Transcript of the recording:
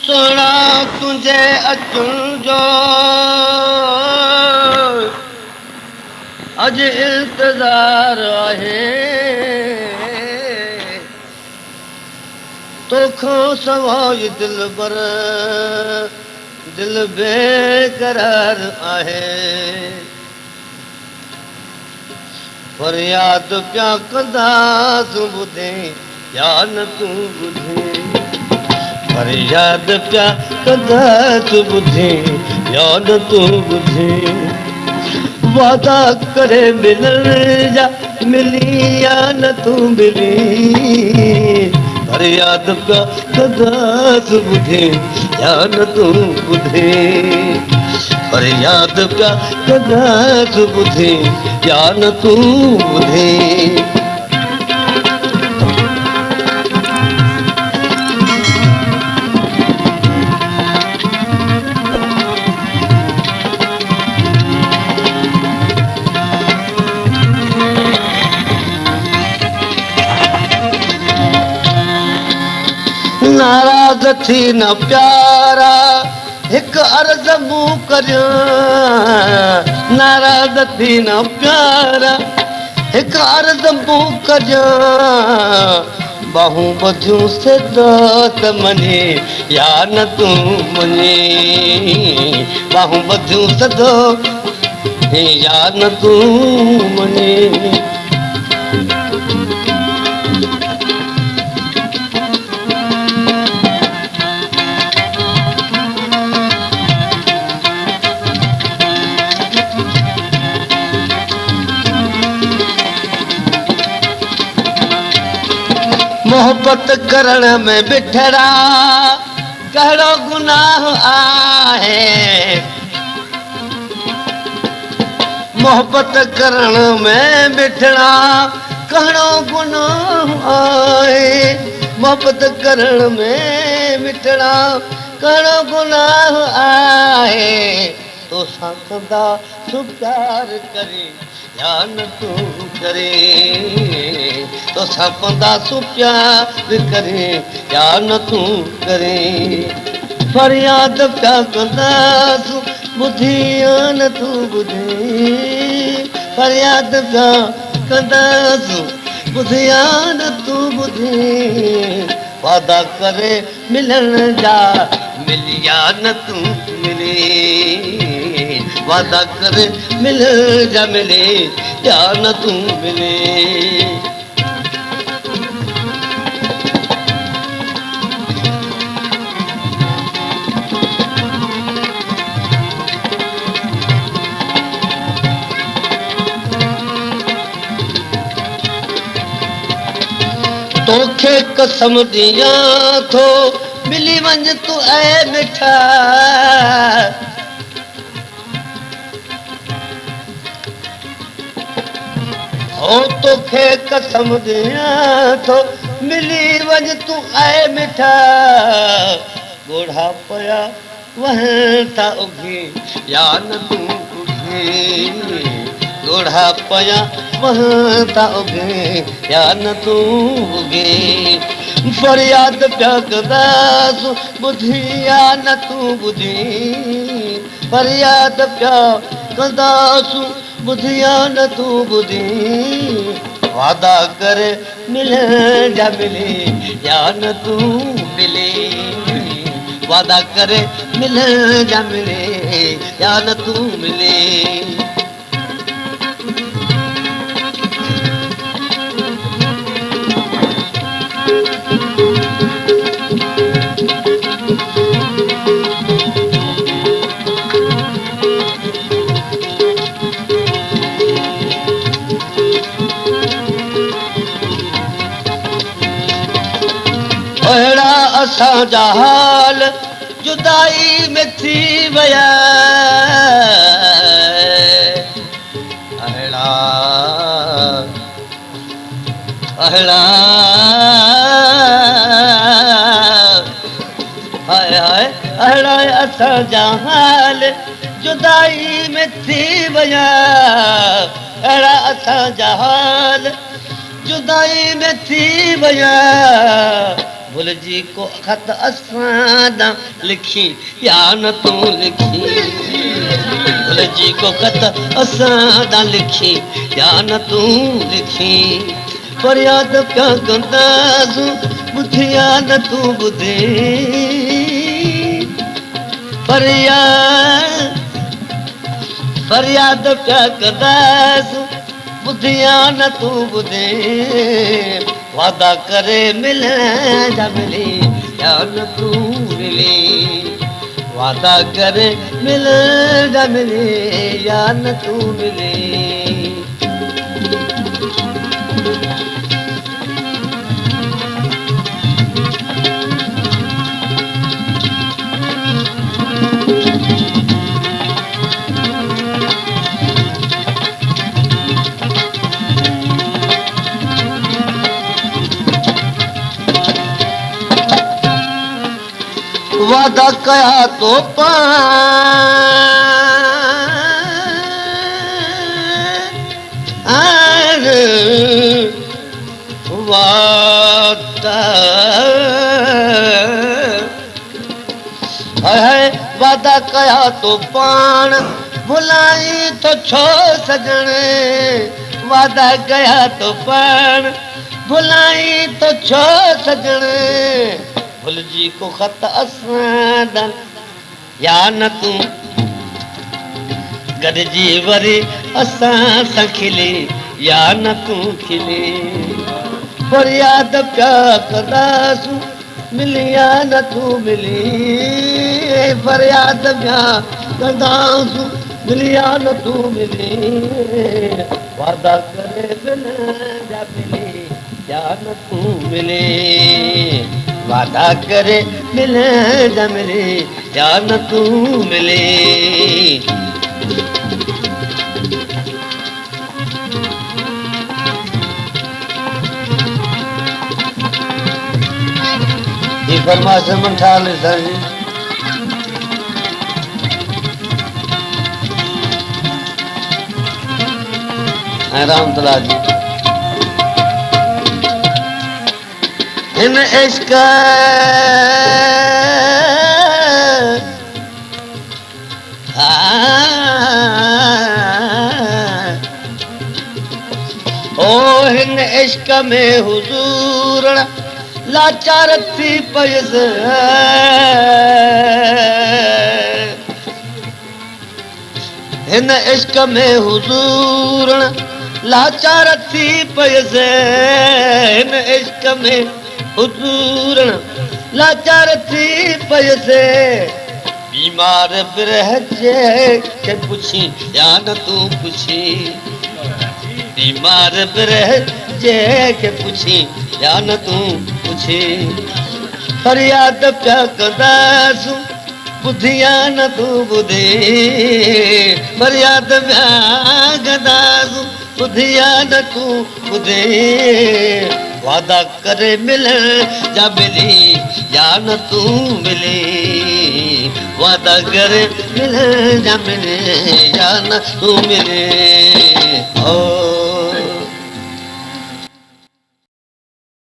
सुना तुझे अचुन जो अज इंतजार आहे तोखो सवाइ दिल बर दिल बेकरार आहे फरियाद पिया कंदासि ॿुधे या न तूं ॿुधे फरियाद पिया कंदासि ॿुधे या न तूं ॿुधे वादा करे मिलण जा मिली या न तूं मिली फरियाद पिया कंदासि ॿुधे या न तूं ॿुधे फरियाद पिया कंदासि ॿुधे या न तूं ॿुधे नाराज़ थी न प्यारा हिकु अर्ज़ मूं करियां नाराज़ थी न प्यारा हिकु अर्ज़ मूं करियां बाहूं ॿधियूं सिदत मञे या न तूं मञे बाहूं ॿधियूं सदो या न तूं मञे मोहब्बत करण में बिठड़ा कहिड़ो गुनाह आहे मोहब्बत करण में बिठड़ा कहिड़ो गुनाह आहे मोहब्बत करण में बिठड़ा कहिड़ो गुनाह आहे तोसां कंदा सु प्यार करे या न तूं करे तोसां कंदासि प्यार करे या न तूं करे फरियाद पिया कंदासि ॿुधी या न तूं ॿुधे फरियाद पिया कंदासि ॿुधी या न तूं ॿुधे वादा करे मिलण जा मिली या न तूं मिले वादा करे मिल जा मिले या न तूं मिले तोखे कसम ॾियां थो मिली वञ तूं ऐं मिठा ओ तोखे कसम ॾियां थो मिली वञ तूं ऐं मिठा ॻोढ़ा पिया वहनि था उघे या न तूं उघे ॻोढ़ा पिया वहनि था उघे या न तूं उघे फरियाद पिया कंदासि ॿुधी या न तूं ॿुधी फरियाद पिया कंदासि ॿुधी या न तूं ॿुधी वादा करे मिलण जा मिले या न तूं मिले वादा करे मिलण जा मिले या न तूं मिले अहिड़ा असांजा हाल जुदाई में थी विया अहिड़ा अहिड़ा हाय हाय अहिड़ा असांजा हाल जुदाई में थी विया अहिड़ा असांजा हाल जुदाई में थी विया भुलिजी को ख़त असां लिखी या न तूं लिखी भुलिजी को ख़त असां लिखी या न तूं लिखी फरियाद पिया कंदासूं ॿुधिया न तूं ॿुधे फरियाद पिया कंदासूं ॿुधिया न तूं ॿुधे वादा करे मिलण जा मिले या न तूं मिले वादा करे मिलण जा मिले या न तूं मिले वादा कया तो पान वादा कया तो पान भुलाई तो छो सजण वादा कया तो पान भुलाई तो छो सजण भुलिजी को ख़त असां या न तूं गॾिजी वरी असां सां खिले या न तूं खिले फरियाद पिया कंदासूं मिली या न तूं मिली फरियाद पिया कंदासूं मिली या न तूं मिली वादा करे मिलण जा मिले या न तूं मिले वादा करे मिलण जा मिले या न तूं मिले ये फरमाइश मन ठाल साईं ऐं रामतला जी इन इश्क ओ हिन इश्क में हुजूर लाचार थी पयस हिन इश्क में हुजूर लाचार थी पयस हिन इश्क में हुजूर लाचार थी पयस बीमार बिरह जे के पुछी या न तूं पुछी बीमार बिरह जे के पुछी या न तूं पुछी फरियाद पिया कंदासूं ॿुधिया न तूं ॿुधे फरियाद पिया कंदासूं ॿुधिया न तूं ॿुधे वादा करे मिलण जा मिले या न तूं मिले वादा करे मिलण जा मिले या न तूं मिले ओ